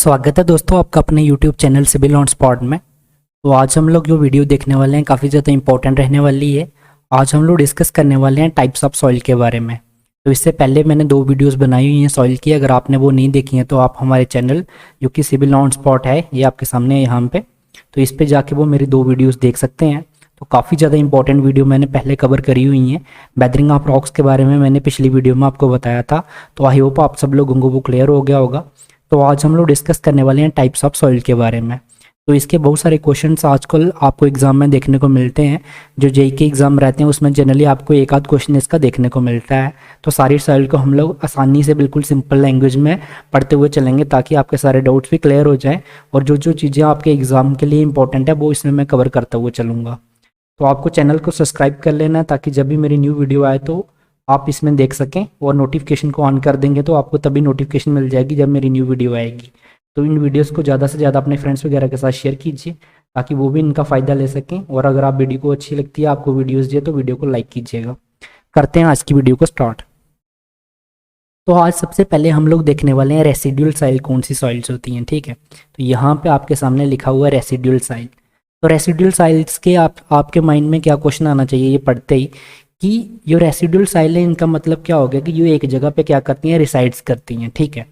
स्वागत है दोस्तों आपका अपने YouTube channel civil on spot में। तो आज हम लोग जो वीडियो देखने वाले हैं काफ़ी ज़्यादा इंपॉर्टेंट रहने वाली है। आज हम लोग डिस्कस करने वाले हैं टाइप्स ऑफ सॉइल के बारे में। तो इससे पहले मैंने 2 वीडियोस बनाई हुई हैं सॉइल की, अगर आपने वो नहीं देखी हैं तो आप हमारे चैनल जो कि सिविल ऑन स्पॉट है ये आपके सामने है यहाँ पे, तो इस पर जाके वो मेरी 2 वीडियोज़ देख सकते हैं। तो काफ़ी ज़्यादा इंपॉर्टेंट वीडियो मैंने पहले कवर करी हुई हैं। वेदरिंग ऑफ रॉक्स के बारे में मैंने पिछली वीडियो में आपको बताया था, तो आई होप आप सब लोगों को वो क्लियर हो गया होगा। तो आज हम लोग डिस्कस करने वाले हैं टाइप्स ऑफ सॉइल के बारे में। तो इसके बहुत सारे क्वेश्चंस आजकल आपको एग्जाम में देखने को मिलते हैं। जो जेईई के एग्जाम रहते हैं उसमें जनरली आपको एक आध क्वेश्चन इसका देखने को मिलता है। तो सारी सॉइल को हम लोग आसानी से बिल्कुल सिंपल लैंग्वेज में पढ़ते हुए चलेंगे ताकि आपके सारे डाउट्स भी क्लियर हो जाएं, और जो जो चीज़ें आपके एग्जाम के लिए इंपॉर्टेंट है वो इसमें मैं कवर करता हुए चलूँगा। तो आपको चैनल को सब्सक्राइब कर लेना है ताकि जब भी मेरी न्यू वीडियो आए तो आप इसमें देख सकें, और नोटिफिकेशन को ऑन कर देंगे तो आपको तभी नोटिफिकेशन मिल जाएगी जब मेरी न्यू वीडियो आएगी। तो इन वीडियोस को ज़्यादा से ज़्यादा अपने फ्रेंड्स वगैरह के साथ शेयर कीजिए ताकि वो भी इनका फ़ायदा ले सकें। और अगर आप वीडियो को अच्छी लगती है, आपको वीडियोस दिए, तो वीडियो को लाइक कीजिएगा। करते हैं आज की वीडियो को स्टार्ट। तो आज सबसे पहले हम लोग देखने वाले हैं रेसिड्यूल साइल कौन सी सॉइल्स होती हैं। ठीक है, तो यहाँ पे आपके सामने लिखा हुआ है रेसिड्यूल साइल। तो रेसिड्यूल साइल्स के आपके माइंड में क्या क्वेश्चन आना चाहिए ये पढ़ते ही, कि जो रेसिड्यूल साइल है इनका मतलब क्या हो गया कि ये एक जगह पे क्या करती हैं, रिसाइड्स करती हैं। ठीक है,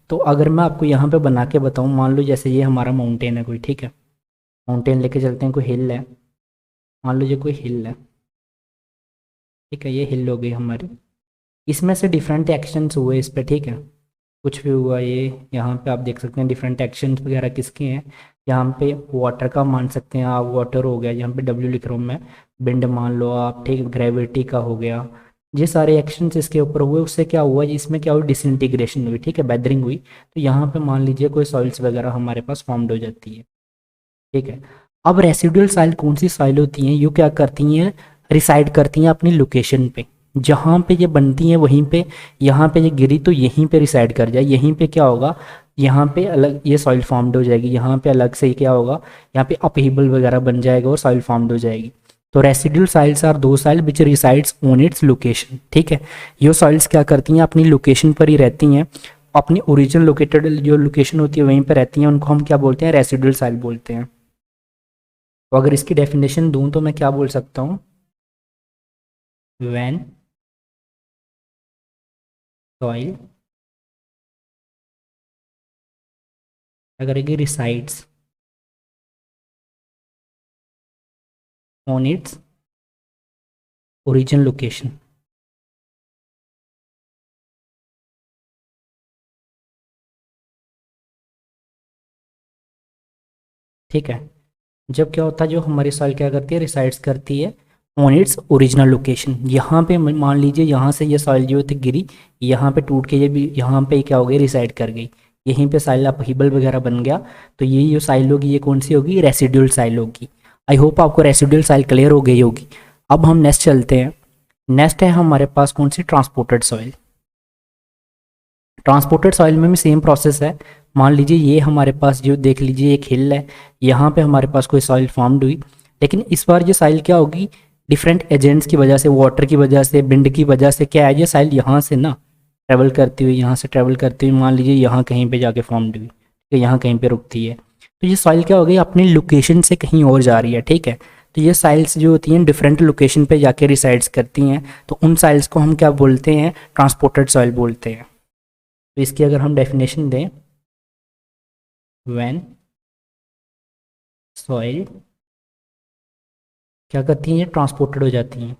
तो अगर मैं आपको यहाँ पे बना के बताऊँ, मान लो जैसे ये हमारा माउंटेन है कोई, ठीक है, माउंटेन लेके चलते हैं, कोई हिल है, मान लो ये कोई हिल है, ठीक है, ये हिल हो गई हमारी। इसमें से डिफरेंट एक्शंस हुए इस पर, ठीक है, कुछ भी हुआ, ये यहाँ पे आप देख सकते हैं डिफरेंट एक्शंस वगैरह किसके हैं। यहाँ पे वाटर का मान सकते हैं आप, वाटर हो गया, यहाँ पे डब्ल्यू लिख रहा हूँ मैं, विंड मान लो आप, ठीक है, ग्रेविटी का हो गया। ये सारे एक्शंस इसके ऊपर हुए, उससे क्या हुआ, इसमें क्या हुई, डिसइंटीग्रेशन हुई, ठीक है, वेदरिंग हुई। तो यहाँ पे मान लीजिए कोई सॉइल्स वगैरह हमारे पास फॉर्म्ड हो जाती है। ठीक है, अब रेसिडुअल सॉइल कौन सी सॉइल होती हैं, ये क्या करती हैं, रिसाइड करती हैं अपनी लोकेशन पे। जहाँ पे ये बनती हैं वहीं पे, यहाँ पे ये गिरी तो यहीं पे रिसाइड कर जाए, यहीं पे क्या होगा, यहाँ पे अलग ये सॉइल फॉर्म्ड हो जाएगी, यहाँ पे अलग से क्या होगा, यहाँ पे अपहीबल वगैरह बन जाएगा और सॉइल फॉर्म्ड हो जाएगी। तो रेसिडुअल सॉइल्स आर दो soil which resides on its location. ठीक है, ये सॉइल्स क्या करती हैं, अपनी लोकेशन पर ही रहती हैं, अपनी ओरिजिनल लोकेटेड जो लोकेशन होती है वहीं पर रहती हैं, उनको हम क्या बोलते हैं, रेसिडुअल सॉइल बोलते हैं। तो अगर इसकी डेफिनेशन दूं तो मैं क्या बोल सकता हूँ, व्हेन सॉइल अगर ये resides on its original location. ठीक है, जब क्या होता है, जो हमारी सॉइल क्या करती है, रिसाइड्स करती है ऑन इट्स ओरिजिनल लोकेशन। यहाँ पे मान लीजिए यहाँ से ये सॉइल जो थी गिरी, यहाँ पे टूट के ये भी यहाँ पे क्या हो गई, रिसाइड कर गई, यहीं पे साइल अपहीबल वगैरह बन गया। तो ये जो साइल होगी ये कौन सी होगी, रेसिडुअल साइल होगी। आई होप आपको रेसिडुअल साइल क्लियर हो गई होगी। अब हम नेक्स्ट चलते हैं। नेक्स्ट है हमारे पास कौन सी, ट्रांसपोर्टेड सॉइल। ट्रांसपोर्टेड सॉइल में भी सेम प्रोसेस है। मान लीजिए ये हमारे पास जो देख लीजिए एक हिल है, यहाँ पे हमारे पास कोई सॉइल फॉर्म्ड हुई, लेकिन इस बार ये सॉइल क्या होगी, डिफरेंट एजेंट्स की वजह से, वाटर की वजह से, विंड की वजह से क्या है, ये सॉइल यहाँ से ना ट्रेवल करती हुई, यहाँ से ट्रेवल करती हुई मान लीजिए यहाँ कहीं पे जाके फॉर्म्ड हुई, ठीक है, यहाँ कहीं पे रुकती है। तो ये सॉइल क्या हो गई, अपनी लोकेशन से कहीं और जा रही है। ठीक है, तो ये साइल्स जो होती हैं डिफरेंट लोकेशन पे जाके रिसाइड्स करती हैं, तो उन साइल्स को हम क्या बोलते हैं, ट्रांसपोर्टेड सॉइल बोलते हैं। तो इसकी अगर हम डेफिनेशन दें, व्हेन सॉइल क्या करती हैं, ट्रांसपोर्टेड हो जाती हैं,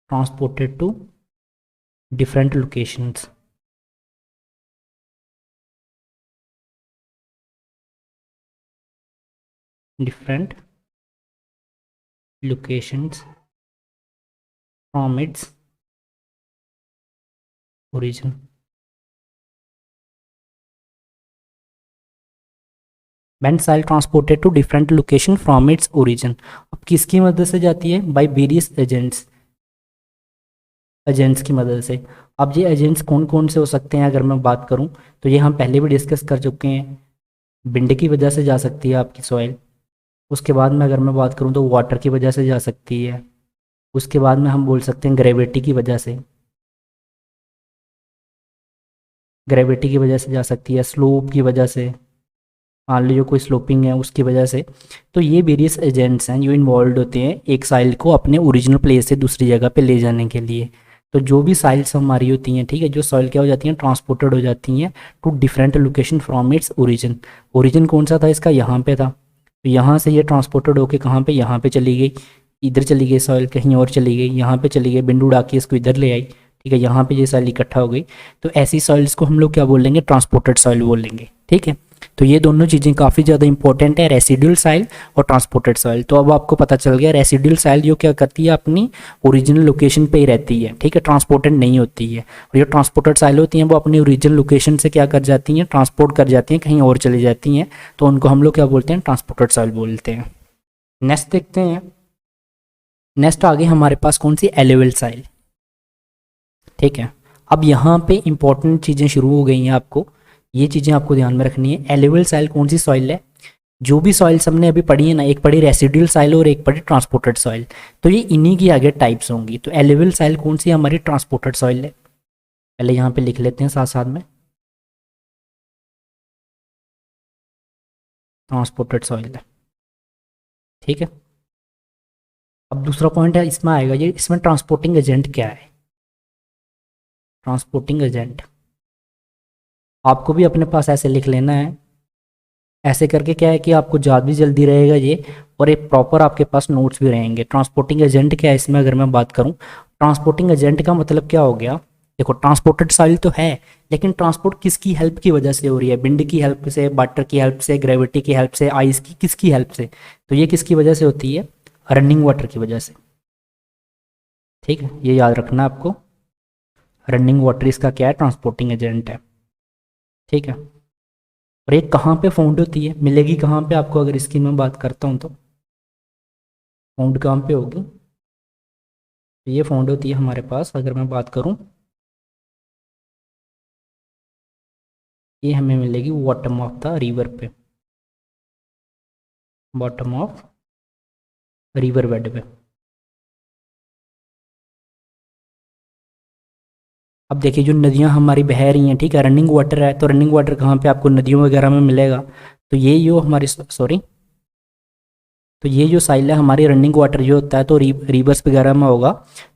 transported to different locations. Different locations from its origin. When soil transported to different location from its origin. अब किसकी मदद से जाती है, बाय वेरियस एजेंट्स, एजेंट्स की मदद से। अब ये एजेंट्स कौन कौन से हो सकते हैं, अगर मैं बात करूं तो ये हम पहले भी डिस्कस कर चुके हैं। विंड की वजह से जा सकती है आपकी सॉइल, उसके बाद में अगर मैं बात करूं तो वाटर की वजह से जा सकती है, उसके बाद में हम बोल सकते हैं ग्रेविटी की वजह से, ग्रेविटी की वजह से जा सकती है, स्लोप की वजह से, मान लीजिए कोई स्लोपिंग है उसकी वजह से। तो ये वेरियस एजेंट्स हैं जो इन्वॉल्व होते हैं एक साइल को अपने ओरिजिनल प्लेस से दूसरी जगह पे ले जाने के लिए। तो जो भी साइल्स हमारी होती हैं, ठीक है, जो सॉइल क्या हो जाती हैं, ट्रांसपोर्टेड हो जाती हैं to different location from its origin. Origin कौन सा था इसका, यहाँ पे था, तो यहाँ से ये ट्रांसपोर्टेड होके कहाँ पे, यहाँ पे चली गई, इधर चली गई सॉइल, कहीं और चली गई, यहाँ पे चली गई, बिंदु उड़ा के इसको इधर ले आई, ठीक है, यहाँ पे ये सॉइल इकट्ठा हो गई। तो ऐसी सॉइल्स को हम लोग क्या बोलेंगे, ट्रांसपोर्टेड सॉइल बोलेंगे, ठीक है। तो ये दोनों चीज़ें काफ़ी ज़्यादा इंपॉर्टेंट है, रेसिडुअल सॉइल और ट्रांसपोर्टेड सॉइल। तो अब आपको पता चल गया रेसिडुअल सॉइल जो क्या करती है, अपनी ओरिजिनल लोकेशन पे ही रहती है, ठीक है, ट्रांसपोर्टेड नहीं होती है। और जो ट्रांसपोर्टेड सॉइल होती हैं वो अपनी ओरिजिनल लोकेशन से क्या कर जाती हैं, ट्रांसपोर्ट कर जाती हैं, कहीं और चली जाती हैं, तो उनको हम लोग क्या बोलते हैं, ट्रांसपोर्टेड सॉइल बोलते हैं। नेक्स्ट देखते हैं, नेक्स्ट आगे हमारे पास कौन सी, एलुवियल सॉइल, ठीक है। अब यहाँ पे इंपॉर्टेंट चीज़ें शुरू हो गई हैं, आपको ये चीज़ें आपको ध्यान में रखनी है। एलुवियल सॉइल कौन सी सॉइल है, जो भी सॉइल्स हमने अभी पढ़ी है ना, एक पढ़ी रेसिडुअल सॉइल और एक पढ़ी ट्रांसपोर्टेड सॉइल, तो ये इन्हीं की आगे टाइप्स होंगी। तो एलुवियल सॉइल कौन सी हमारी, ट्रांसपोर्टेड सॉइल है। पहले यहाँ पे लिख लेते हैं साथ साथ में, ट्रांसपोर्टेड सॉइल है, ठीक है। अब दूसरा पॉइंट है इसमें आएगा, ये इसमें ट्रांसपोर्टिंग एजेंट क्या है। ट्रांसपोर्टिंग एजेंट आपको भी अपने पास ऐसे लिख लेना है, ऐसे करके क्या है कि आपको याद भी जल्दी रहेगा ये, और एक प्रॉपर आपके पास नोट्स भी रहेंगे। ट्रांसपोर्टिंग एजेंट क्या है इसमें, अगर मैं बात करूं, ट्रांसपोर्टिंग एजेंट का मतलब क्या हो गया, देखो ट्रांसपोर्टेड सॉइल तो है, लेकिन ट्रांसपोर्ट किसकी हेल्प की वजह से हो रही है, विंड की हेल्प से, वाटर की हेल्प से, ग्रेविटी की हेल्प से, आइस की, किसकी हेल्प से, तो ये किसकी वजह से होती है, रनिंग वाटर की वजह से, ठीक है, ये याद रखना आपको। रनिंग वाटर इसका क्या है, ट्रांसपोर्टिंग एजेंट है, ठीक है। और ये कहाँ पे फाउंड होती है, मिलेगी कहाँ पे आपको, अगर इसकी मैं बात करता हूँ तो फाउंड कहाँ पे होगी, तो ये फाउंड होती है हमारे पास, अगर मैं बात करूँ, ये हमें मिलेगी बॉटम ऑफ द रिवर पे, बॉटम ऑफ रिवर बेड पे। अब देखिए जो नदियाँ हमारी बह रही हैं, ठीक है, रनिंग वाटर है, तो रनिंग वाटर कहाँ पे आपको नदियों वगैरह में मिलेगा, तो ये जो हमारी, सॉरी, तो ये जो साइल है हमारी, रनिंग वाटर जो होता है तो रिवर्स वगैरह में होगा,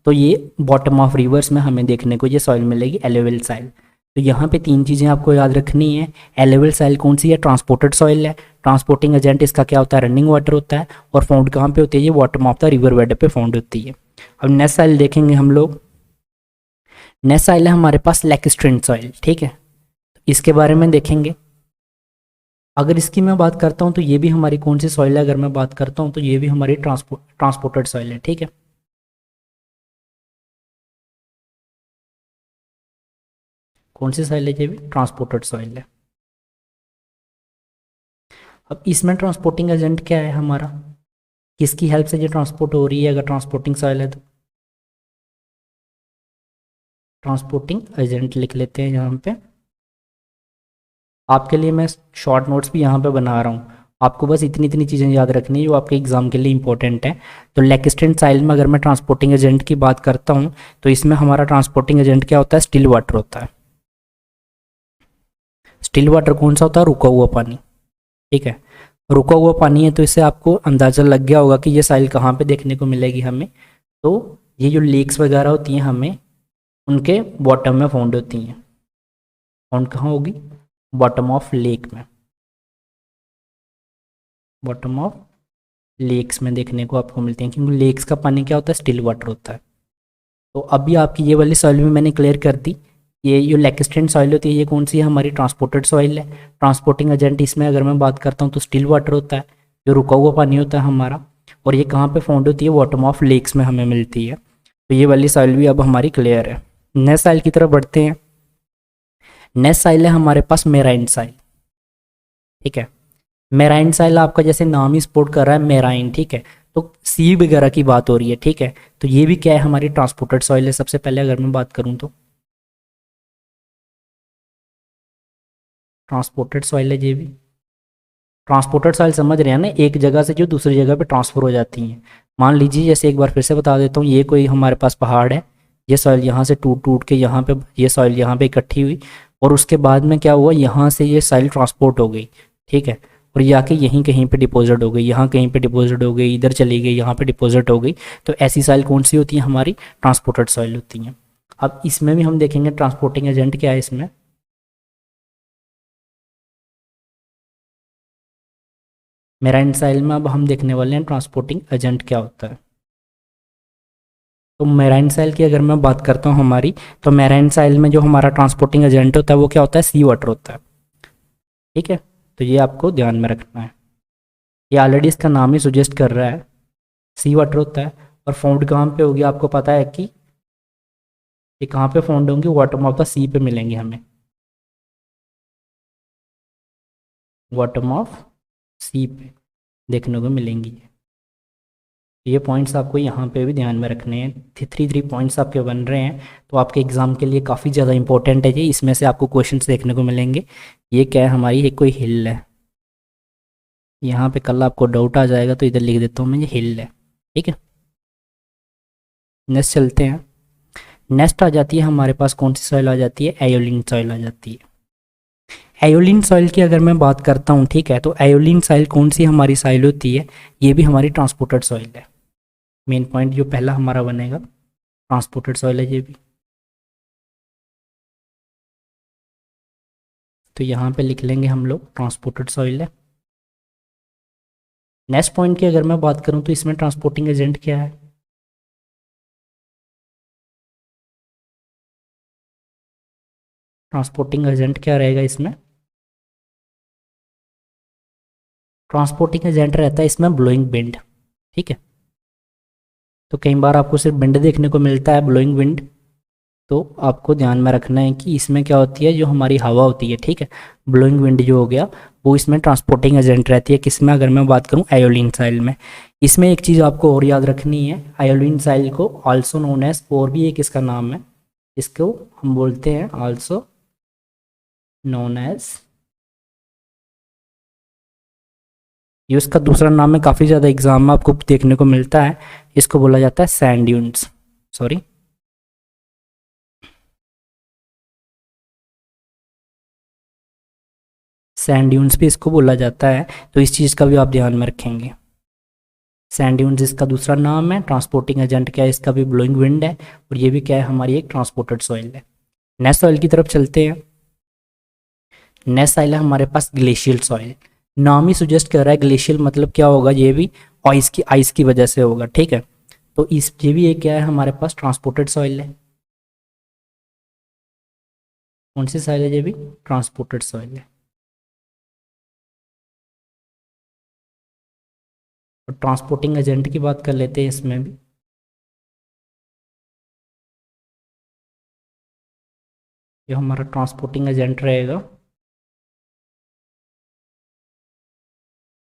तो ये बॉटम ऑफ रिवर्स में हमें देखने को ये सॉइल मिलेगी, एलुवियल सॉइल। तो यहाँ पे तीन चीज़ें आपको याद रखनी है। एलुवियल सॉइल कौन सी है, ट्रांसपोर्टेड सॉइल है, ट्रांसपोर्टिंग एजेंट इसका क्या होता है, रनिंग वाटर होता है, और फाउंड कहाँ पे होती है, ये bottom of the river bed पे फाउंड होती है। अब नेक्स्ट सॉइल देखेंगे हम लोग, नेक्स्ट सॉइल है हमारे पास लैक्स्ट्रेंट सॉइल, ठीक है, इसके बारे में देखेंगे। अगर इसकी मैं बात करता हूँ तो ये भी हमारी कौन सी सॉइल है, अगर मैं बात करता हूँ तो ये भी हमारी ट्रांसपोर्टेड सॉइल है, ठीक है। कौन सी सॉइल है, ये भी ट्रांसपोर्टेड सॉइल है। अब इसमें ट्रांसपोर्टिंग एजेंट क्या है हमारा, किसकी हेल्प से ये ट्रांसपोर्ट हो रही है, अगर ट्रांसपोर्टिंग सॉइल है तो ट्रांसपोर्टिंग एजेंट लिख लेते हैं यहाँ पे। आपके लिए मैं शॉर्ट नोट्स भी यहाँ पे बना रहा हूँ, आपको बस इतनी इतनी चीज़ें याद रखनी है जो आपके एग्जाम के लिए इंपॉर्टेंट है। तो लैक्स्ट्रेंट सॉइल में अगर मैं ट्रांसपोर्टिंग एजेंट की बात करता हूँ तो इसमें हमारा ट्रांसपोर्टिंग एजेंट क्या होता है, स्टिल वाटर होता है। स्टिल वाटर कौन सा होता है, रुका हुआ पानी, ठीक है, रुका हुआ पानी है। तो इससे आपको अंदाज़ा लग गया होगा कि ये सॉइल कहाँ पे देखने को मिलेगी हमें, तो ये जो लेक्स वगैरह होती हैं हमें उनके बॉटम में फाउंड होती हैं। फाउंड कहाँ होगी, बॉटम ऑफ लेक में, बॉटम ऑफ लेक्स में देखने को आपको मिलते हैं, क्योंकि लेक्स का पानी क्या होता है, स्टिल वाटर होता है। तो अभी आपकी ये वाली सॉइल भी मैंने क्लियर कर दी। ये जो लैक्स्ट्रेंट सॉइल होती है ये कौन सी है, हमारी ट्रांसपोर्टेड सॉइल है। ट्रांसपोर्टिंग एजेंट इसमें अगर मैं बात करता हूँ तो स्टिल वाटर होता है, जो रुका हुआ पानी होता है हमारा, और ये कहाँ पे फाउंड होती है, बॉटम ऑफ लेक्स में हमें मिलती है। तो ये वाली सॉइल भी अब हमारी क्लियर है। नेक्स्ट सॉइल की तरफ बढ़ते हैं। नेक्स्ट सॉइल है हमारे पास मेराइन सॉइल, ठीक है। मेराइन सॉइल आपका जैसे नाम ही सपोर्ट कर रहा है, मेराइन, ठीक है, तो सी वगैरह की बात हो रही है, ठीक है। तो ये भी क्या है, हमारी ट्रांसपोर्टेड सॉइल है। सबसे पहले अगर मैं बात करूँ तो ट्रांसपोर्टेड सॉइल है, ये भी ट्रांसपोर्टेड सॉइल समझ रहे हैं ना, एक जगह से जो दूसरी जगह पे ट्रांसफर हो जाती हैं। मान लीजिए जैसे एक बार फिर से बता देता हूँ, ये कोई हमारे पास पहाड़ है, ये सॉइल यहाँ से टूट टूट के यहाँ पे, ये सॉइल यहाँ पे इकट्ठी हुई, और उसके बाद में क्या हुआ, यहाँ से ये साइल ट्रांसपोर्ट हो गई, ठीक है, और ये आके यहीं कहीं पे डिपॉजिट हो गई, यहाँ कहीं पे डिपॉजिट हो गई, इधर चली गई, यहाँ पे डिपॉजिट हो गई। तो ऐसी साइल कौन सी होती है, हमारी ट्रांसपोर्टेड सॉइल होती हैं। अब इसमें भी हम देखेंगे ट्रांसपोर्टिंग एजेंट क्या है इसमें। मेराइन साइल में अब हम देखने वाले हैं ट्रांसपोर्टिंग एजेंट क्या होता है। तो मेराइन साइल की अगर मैं बात करता हूँ हमारी, तो मेराइन साइल में जो हमारा ट्रांसपोर्टिंग एजेंट होता है वो क्या होता है, सी वाटर होता है, ठीक है। तो ये आपको ध्यान में रखना है, ये ऑलरेडी इसका नाम ही सुजेस्ट कर रहा है, सी वाटर होता है। और फाउंड कहाँ पे होगी, आपको पता है कि ये कहाँ पे फाउंड होंगे, बॉटम ऑफ द सी पे मिलेंगे हमें, बॉटम ऑफ सी पे देखने को मिलेंगी। ये पॉइंट्स आपको यहाँ पे भी ध्यान में रखने हैं, थ्री थ्री पॉइंट्स आपके बन रहे हैं, तो आपके एग्जाम के लिए काफ़ी ज़्यादा इंपॉर्टेंट है ये। इसमें से आपको क्वेश्चंस देखने को मिलेंगे। ये क्या है हमारी, ये कोई हिल है, यहाँ पे कल आपको डाउट आ जाएगा, तो इधर लिख देता हूँ मैं, ये हिल है, ठीक है। नेक्स्ट चलते हैं। नेक्स्ट आ जाती है हमारे पास कौन सी सॉइल आ जाती है, एयोलिन सॉइल आ जाती है। एयोलिन सॉइल की अगर मैं बात करता हूँ, ठीक है, तो एयोलिन सॉइल कौन सी हमारी सॉइल होती है, ये भी हमारी ट्रांसपोर्टेड सॉइल है। मेन पॉइंट जो पहला हमारा बनेगा, ट्रांसपोर्टेड सॉइल है ये भी। तो यहाँ पे लिख लेंगे हम लोग ट्रांसपोर्टेड सॉइल है। नेक्स्ट पॉइंट की अगर मैं बात करूँ तो इसमें ट्रांसपोर्टिंग एजेंट क्या है, ट्रांसपोर्टिंग एजेंट क्या रहेगा इसमें, ट्रांसपोर्टिंग एजेंट रहता है इसमें ब्लोइंग विंड, ठीक है। तो कई बार आपको सिर्फ विंड देखने को मिलता है, ब्लोइंग विंड, तो आपको ध्यान में रखना है कि इसमें क्या होती है, जो हमारी हवा होती है, ठीक है, ब्लोइंग विंड जो हो गया वो इसमें ट्रांसपोर्टिंग एजेंट रहती है। किसमें, अगर मैं बात करूं आयोलिन साइल में। इसमें एक चीज़ आपको और याद रखनी है, आयोलिन साइल को आल्सो नोन एज, और भी एक इसका नाम है, इसको हम बोलते हैं आल्सो नोन एज, ये उसका दूसरा नाम है, काफ़ी ज़्यादा एग्जाम में आपको देखने को मिलता है, इसको बोला जाता है sand dunes, sorry, sand dunes भी इसको बोला जाता है। तो इस चीज़ का भी आप ध्यान में रखेंगे। सैंड ड्यून्स इसका दूसरा नाम है, ट्रांसपोर्टिंग एजेंट क्या है इसका भी, ब्लोइंग विंड है, और ये भी क्या है, हमारी एक ट्रांसपोर्टेड सॉइल है। नेक्स्ट सॉइल की तरफ चलते हैं। नेक्स्ट सॉइल है हमारे पास ग्लेशियल सॉइल। नाम ही सुजेस्ट कर रहा है ग्लेशियल मतलब क्या होगा, ये भी आइस की वजह से होगा, ठीक है। तो इस ये भी एक क्या है हमारे पास, ट्रांसपोर्टेड सॉइल है। कौन सी सॉइल है, ये भी ट्रांसपोर्टेड सॉइल है। और ट्रांसपोर्टिंग एजेंट की बात कर लेते हैं इसमें भी। ये हमारा ट्रांसपोर्टिंग एजेंट रहेगा।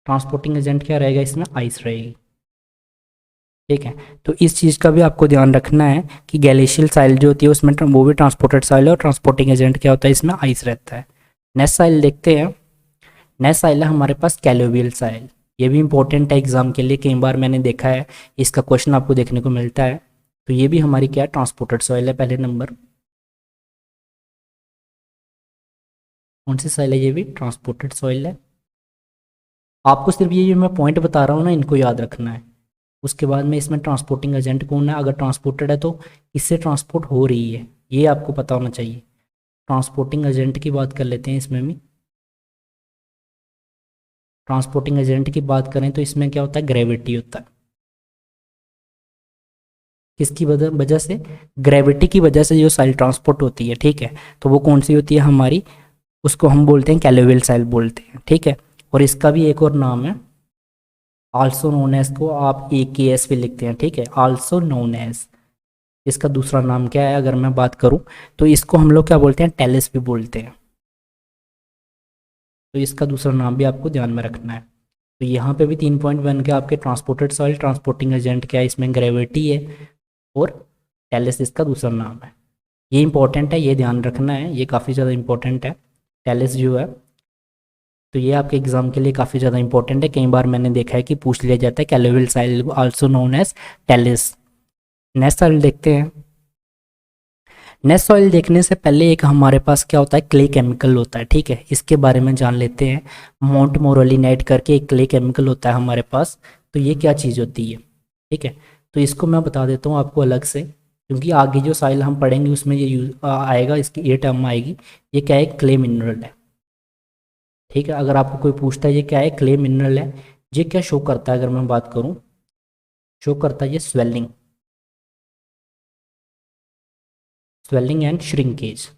ट्रांसपोर्टिंग एजेंट क्या रहेगा इसमें, आइस रहेगी, ठीक है। तो इस चीज़ का भी आपको ध्यान रखना है कि गैलेशियल साइल जो होती है उसमें वो भी ट्रांसपोर्टेड साइल है, और ट्रांसपोर्टिंग एजेंट क्या होता है इसमें, आइस रहता है। नेक्स्ट साइल देखते हैं। नेक्स्ट साइल है हमारे पास कैलोवियल साइल। ये भी इंपॉर्टेंट है एग्जाम के लिए, कई बार मैंने देखा है इसका क्वेश्चन आपको देखने को मिलता है। तो ये भी हमारी क्या, ट्रांसपोर्टेड सॉइल है पहले नंबर। कौन सी सॉइल है, ये भी ट्रांसपोर्टेड सॉइल है। आपको सिर्फ ये जो मैं पॉइंट बता रहा हूँ ना, इनको याद रखना है। उसके बाद में इसमें ट्रांसपोर्टिंग एजेंट कौन है, अगर ट्रांसपोर्टेड है तो इससे ट्रांसपोर्ट हो रही है, ये आपको पता होना चाहिए। ट्रांसपोर्टिंग एजेंट की बात कर लेते हैं इसमें भी। ट्रांसपोर्टिंग एजेंट की बात करें तो इसमें क्या होता है, ग्रेविटी होता है। किसकी वजह से, ग्रेविटी की वजह से जो साइल ट्रांसपोर्ट होती है, ठीक है। तो वो कौन सी होती है हमारी, उसको हम बोलते हैं कैलोवियल साइल बोलते हैं, ठीक है। और इसका भी एक और नाम है, आल्सो नोन एज, को आप AKS पे लिखते हैं, ठीक है, आल्सो नोन एज। इसका दूसरा नाम क्या है अगर मैं बात करूं, तो इसको हम लोग क्या बोलते हैं, टेलिस भी बोलते हैं। तो इसका दूसरा नाम भी आपको ध्यान में रखना है। तो यहाँ पे भी 3 पॉइंट बन के आपके, ट्रांसपोर्टेड सॉइल, ट्रांसपोर्टिंग एजेंट क्या है इसमें, ग्रेविटी है, और टेलिस इसका दूसरा नाम है। ये इंपॉर्टेंट है, ये ध्यान रखना है, ये काफ़ी ज़्यादा इंपॉर्टेंट है टेलिस जो है। तो ये आपके एग्जाम के लिए काफ़ी ज़्यादा इंपॉर्टेंट है, कई बार मैंने देखा है कि पूछ लिया जाता है colluvial soil also known as talus. Next soil देखते हैं। नेस्ट सॉइल देखने से पहले एक हमारे पास क्या होता है, क्ले केमिकल होता है, ठीक है, इसके बारे में जान लेते हैं। मोंटमोरेलिनाइट करके एक क्ले केमिकल होता है हमारे पास, तो ये क्या चीज़ होती है, ठीक है। तो इसको मैं बता देता हूँ आपको अलग से, क्योंकि आगे जो साइल हम पढ़ेंगे उसमें ये यूज आएगा, इसकी ये टर्म आएगी। ये क्या है, क्ले मिनरल है, ठीक है। अगर आपको कोई पूछता है ये क्या है, क्ले मिनरल है, ये क्या शो करता है, अगर मैं बात करूँ, शो करता है ये स्वेलिंग, स्वेलिंग एंड श्रिंकेज,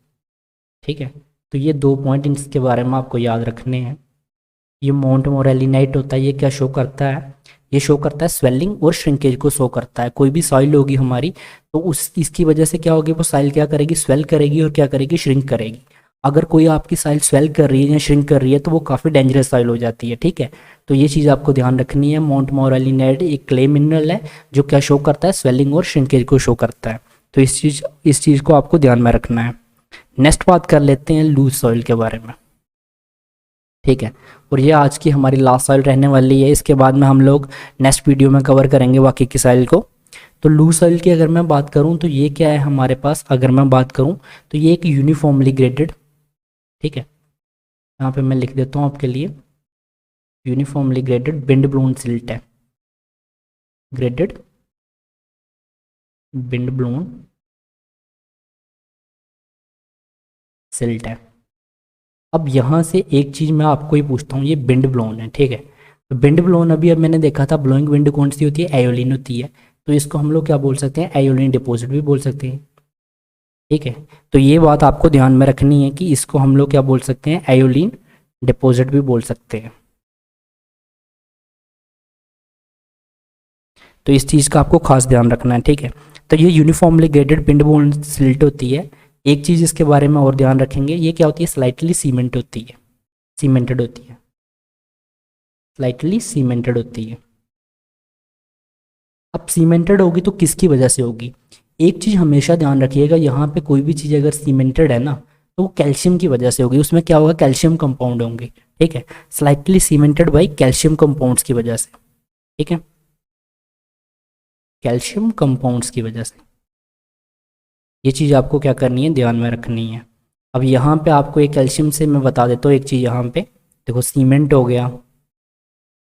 ठीक है। तो ये 2 पॉइंट इसके बारे में आपको याद रखने हैं। ये मोंटमोरेलिनाइट होता है, ये क्या शो करता है, ये शो करता है स्वेलिंग और श्रिंकेज को शो करता है। कोई भी सॉइल होगी हमारी, तो उस इसकी वजह से क्या होगी, वो सॉइल क्या करेगी, स्वेल करेगी और क्या करेगी, श्रिंक करेगी। अगर कोई आपकी सॉइल स्वेल कर रही है या श्रिंक कर रही है तो वो काफ़ी डेंजरस सॉइल हो जाती है, ठीक है। तो ये चीज़ आपको ध्यान रखनी है। मोंटमोरेलिनाइट एक क्ले मिनरल है जो क्या शो करता है, स्वेलिंग और श्रिंकेज को शो करता है। तो इस चीज़ को आपको ध्यान में रखना है। नेक्स्ट बात कर लेते हैं लूज सॉइल के बारे में, ठीक है। और ये आज की हमारी लास्ट सॉइल रहने वाली है, इसके बाद में हम लोग नेक्स्ट वीडियो में कवर करेंगे बाकी की सॉइल को। तो लूज सॉइल की अगर मैं बात करूं तो ये क्या है हमारे पास, अगर मैं बात करूं तो ये एक यूनिफॉर्मली ग्रेडेड, ठीक है, यहाँ पे मैं लिख देता हूँ आपके लिए, uniformly graded wind blown silt है, ग्रेडेड विंड ब्लोन सिल्ट है। अब यहाँ से एक चीज़ मैं आपको ही पूछता हूँ, ये विंड ब्लोन है, ठीक है। तो विंड ब्लोन अब मैंने देखा था, ब्लोइंग विंड कौन सी होती है, एयोलिन होती है। तो इसको हम लोग क्या बोल सकते हैं, एयोलिन डिपॉजिट भी बोल सकते हैं, ठीक है। तो ये बात आपको ध्यान में रखनी है कि इसको हम लोग क्या बोल सकते हैं, एयोलिन डिपॉजिट भी बोल सकते हैं। तो इस चीज़ का आपको खास ध्यान रखना है, ठीक है। तो ये uniformly graded wind blown silt होती है। एक चीज़ इसके बारे में और ध्यान रखेंगे, ये क्या होती है, स्लाइटली सीमेंट होती है, सीमेंटेड होती है, स्लाइटली सीमेंटेड होती है। अब सीमेंटेड होगी तो किसकी वजह से होगी, एक चीज़ हमेशा ध्यान रखिएगा, यहाँ पे कोई भी चीज़ अगर सीमेंटेड है ना तो वो कैल्शियम की वजह से होगी, उसमें क्या होगा, कैल्शियम कंपाउंड होंगे, ठीक है। Slightly cemented by calcium compounds की वजह से, ठीक है, कैल्शियम कंपाउंड्स की वजह से। ये चीज़ आपको क्या करनी है, ध्यान में रखनी है। अब यहाँ पे आपको एक कैल्शियम से मैं बता देता हूँ एक चीज़, यहाँ पे देखो सीमेंट हो गया,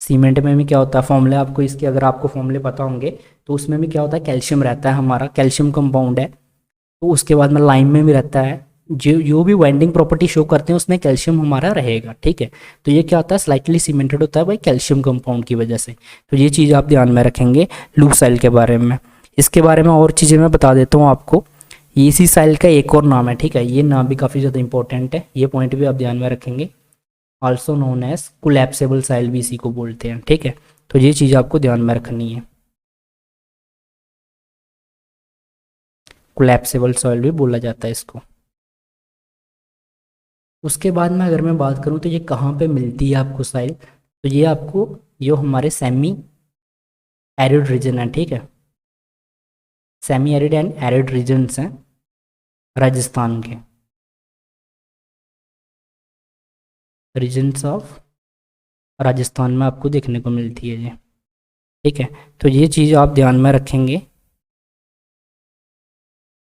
सीमेंट में भी क्या होता है, फॉर्मूले आपको इसके अगर आपको फॉर्मूले पता होंगे तो उसमें भी क्या होता है, कैल्शियम रहता है हमारा, कैल्शियम कंपाउंड है। तो उसके बाद में लाइम में भी रहता है, जो भी वाइंडिंग प्रॉपर्टी शो करते हैं उसमें कैल्शियम हमारा रहेगा, ठीक है। तो ये क्या होता है, स्लाइटली सीमेंटेड होता है भाई कैल्शियम कंपाउंड की वजह से। तो ये चीज़ आप ध्यान में रखेंगे लूज साइल के बारे में। इसके बारे में और चीज़ें मैं बता देता हूँ आपको, ये इसी साइल का एक और नाम है, ठीक है, ये नाम भी काफ़ी ज़्यादा इंपॉर्टेंट है, ये पॉइंट भी आप ध्यान में रखेंगे। ऑल्सो नोन एज कोलैप्सेबल साइल भी इसी को बोलते हैं, ठीक है। तो ये चीज़ आपको ध्यान में रखनी है, कोलैप्सेबल सॉइल भी बोला जाता है इसको। उसके बाद में अगर मैं बात करूँ तो ये कहाँ पे मिलती है आपको साइल, तो ये आपको ये हमारे सेमी एरिड रीजन है, ठीक है, semi arid and arid regions हैं राजस्थान के, रीजन्स ऑफ राजस्थान में आपको देखने को मिलती है ये, ठीक है। तो ये चीज़ आप ध्यान में रखेंगे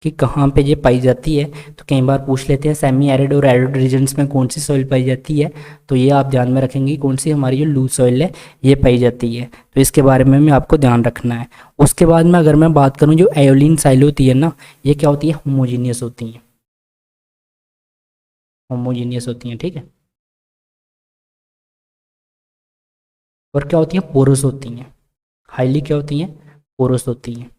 कि कहाँ पे ये पाई जाती है। तो कई बार पूछ लेते हैं सेमी एरिड और एरिड रीजन्स में कौन सी सॉइल पाई जाती है, तो ये आप ध्यान में रखेंगे कौन सी हमारी जो लूज सॉइल है ये पाई जाती है। तो इसके बारे में भी आपको ध्यान रखना है। उसके बाद में अगर मैं बात करूँ जो एयोलिन साइल होती है ना, ये क्या होती है, होमोजीनियस होती हैं, होमोजीनियस होती हैं, ठीक है। और क्या होती हैं, पोरस होती हैं, हाईली क्या होती हैं, पोरस होती हैं,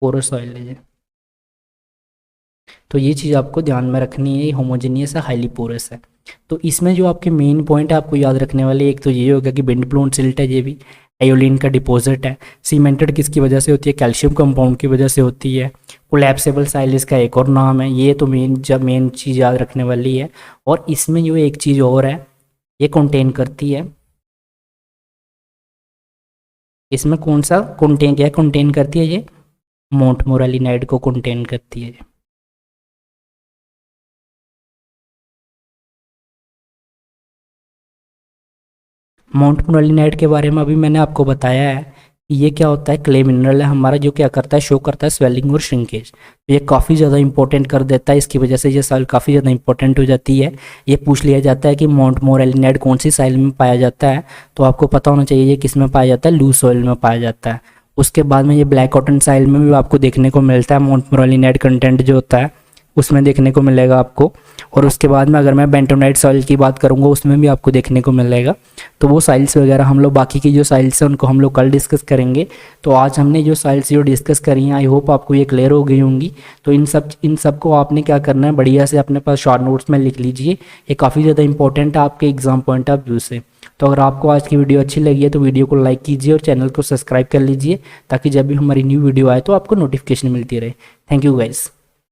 पोरस सॉइल है ये। तो ये चीज़ आपको ध्यान में रखनी है, ये होमोजेनियस है, हाईली पोरस है। तो इसमें जो आपके मेन पॉइंट है आपको याद रखने वाले, एक तो ये होगा कि विंड ब्लोन सिल्ट है, ये भी एयोलिन का डिपॉजिट है। सीमेंटेड किसकी वजह से होती है, कैल्शियम कंपाउंड की वजह से होती है। कोलैप्सेबल साइल इसका एक और नाम है। ये तो मेन चीज़ याद रखने वाली है। और इसमें जो एक चीज़ और है, ये कंटेन करती है, इसमें कौन सा कंटेन, क्या कंटेन करती है, ये मोंटमोरेलिनाइड को कंटेन करती है। माउंट मोरेलिनाइट के बारे में अभी मैंने आपको बताया है ये क्या होता है, क्ले मिनरल है हमारा, जो क्या करता है, शो करता है स्वेलिंग और श्रिंकेज। तो ये काफ़ी ज़्यादा इंपॉर्टेंट कर देता है, इसकी वजह से ये साइल काफ़ी ज़्यादा इंपॉर्टेंट हो जाती है। ये पूछ लिया जाता है कि माउंट मोरेलिनेड कौन सी साइल में पाया जाता है, तो आपको पता होना चाहिए ये किस में पाया जाता है, लूज सॉइल में पाया जाता है। उसके बाद में ये ब्लैक कॉटन साइल में भी आपको देखने को मिलता है, माउंट मोरेलिनेड कंटेंट जो होता है उसमें देखने को मिलेगा आपको। और उसके बाद में अगर मैं बेंटोनाइट सॉइल की बात करूँगा उसमें भी आपको देखने को मिलेगा। तो वो साइल्स वगैरह हम लोग बाकी की जो साइल्स हैं उनको हम लोग कल डिस्कस करेंगे। तो आज हमने जो साइल्स जो डिस्कस करी हैं, आई होप आपको ये क्लियर हो गई होंगी। तो इन सब को आपने क्या करना है, बढ़िया से अपने पास शॉर्ट नोट्स में लिख लीजिए। ये काफ़ी ज़्यादा इंपॉर्टेंट है आपके एग्जाम पॉइंट ऑफ व्यू से। तो अगर आपको आज की वीडियो अच्छी लगी है तो वीडियो को लाइक कीजिए और चैनल को सब्सक्राइब कर लीजिए, ताकि जब भी हमारी न्यू वीडियो आए तो आपको नोटिफिकेशन मिलती रहे। Thank you guys.